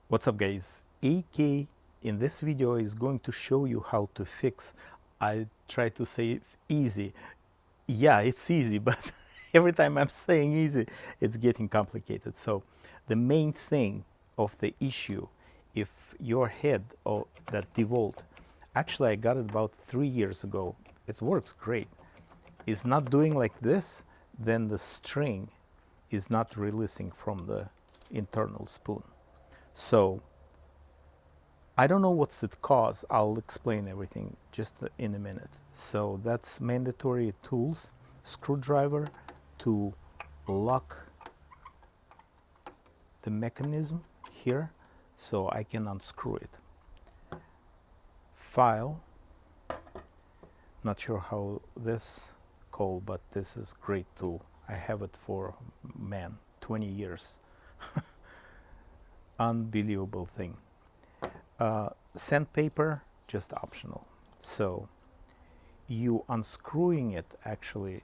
What's up guys, AK in this video is going to show you how to fix. I try to say it's easy. Yeah, it's easy, but every time I'm saying easy it's getting complicated. So the main thing of the issue, if your head or that DeWalt, actually I got it about 3 years ago, it works great, is not doing like this, then the string is not releasing from the internal spoon. So I don't know what's the cause. I'll explain everything just in a minute. So that's mandatory tools, screwdriver to lock the mechanism here so I can unscrew it. File, not sure how this called, but this is great tool. I have it for, man, 20 years. Unbelievable thing. Sandpaper, just optional. So you unscrewing it actually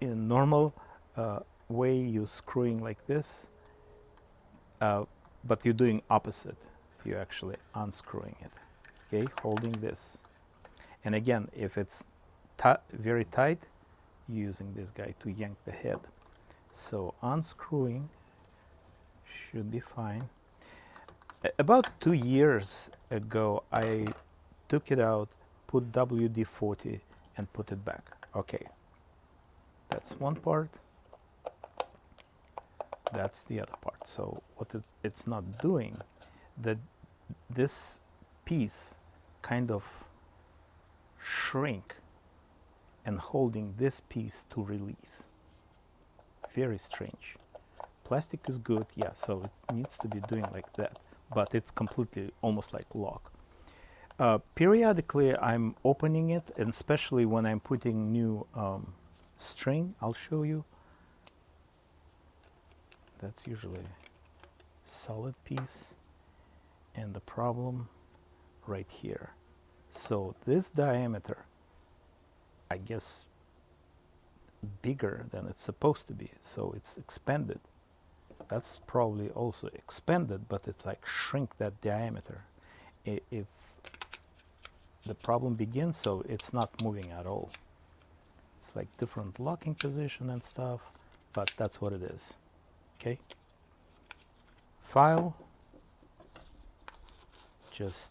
in normal way, you screwing like this, but you're doing opposite. You actually unscrewing it, okay, holding this. And again, if it's very tight, using this guy to yank the head. So unscrewing should be fine. About 2 years ago I took it out, put WD-40 and put it back. Okay, that's one part, that's the other part. So what it's not doing, that this piece kind of shrink and holding this piece to release. Very strange. Plastic is good, yeah, so it needs to be doing like that, but it's completely almost like lock. Periodically I'm opening it, and especially when I'm putting new string. I'll show you. That's usually solid piece, and the problem right here. So this diameter, I guess, bigger than it's supposed to be, so it's expanded. That's probably also expanded, but it's like shrink that diameter. If the problem begins, so it's not moving at all. It's like different locking position and stuff, but that's what it is. Okay, file, just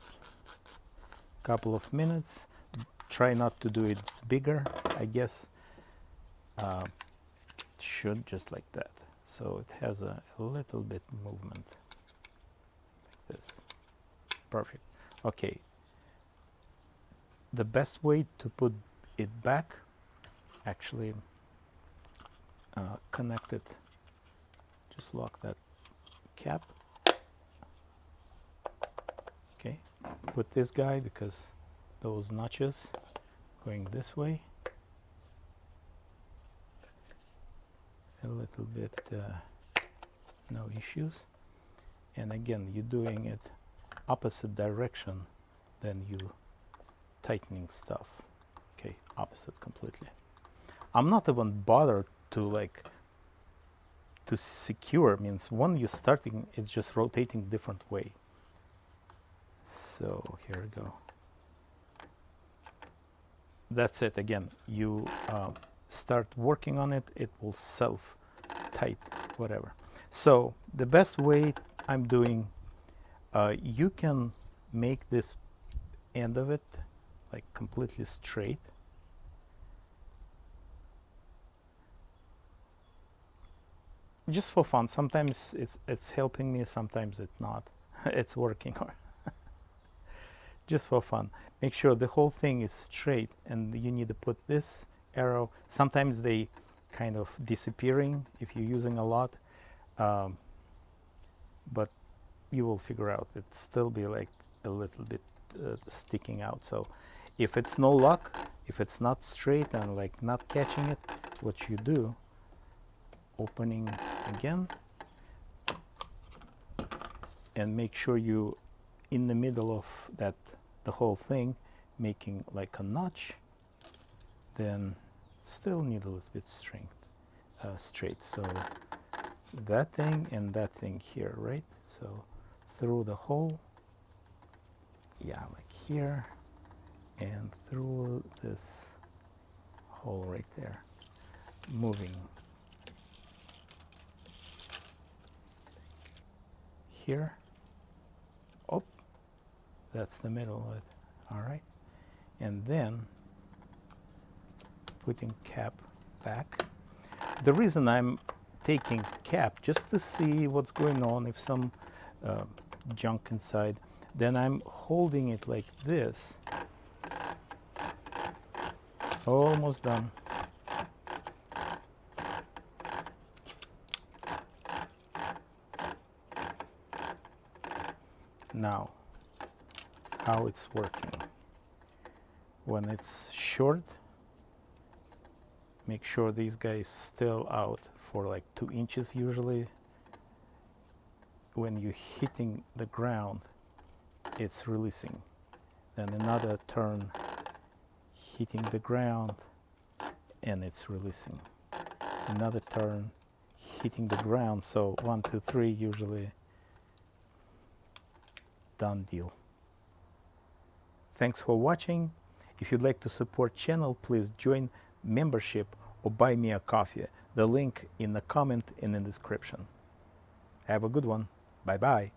a couple of minutes. Try not to do it bigger, I guess. Should just like that, so it has a little bit movement like this. Perfect. Okay, the best way to put it back, actually connect it, just lock that cap. Okay, put this guy, because those notches going this way, a little bit no issues. And again, you're doing it opposite direction than you tightening stuff. Okay, opposite completely. I'm not even bothered to like to secure, means when you're starting it's just rotating different way. So here we go. That's it. Again, you start working on it, it will self tight whatever. So the best way I'm doing, you can make this end of it like completely straight. Just for fun. Sometimes it's helping me, sometimes it's not. It's working. Just for fun. Make sure the whole thing is straight, and you need to put this arrow. Sometimes they kind of disappearing if you're using a lot, but you will figure out it still be like a little bit sticking out. So if it's no luck, if it's not straight and like not catching it, what you do, opening again, and make sure you in the middle of that, the whole thing, making like a notch, then still need a little bit straight. So that thing and that thing here, right? So through the hole, yeah, like here, and through this hole right there, moving here. Oh, that's the middle of it. All right, and then putting cap back. The reason I'm taking cap just to see what's going on, if some uh, junk inside, then I'm holding it like this. Almost done. Now, how it's working. When it's short, make sure these guys still out for like 2 inches usually. When you're hitting the ground, it's releasing. Then another turn, hitting the ground, and it's releasing. Another turn, hitting the ground. So 1, 2, 3 usually. Done deal. Thanks for watching. If you'd like to support channel, please join membership or buy me a coffee. The link in the comment and in the description. Have a good one. Bye bye.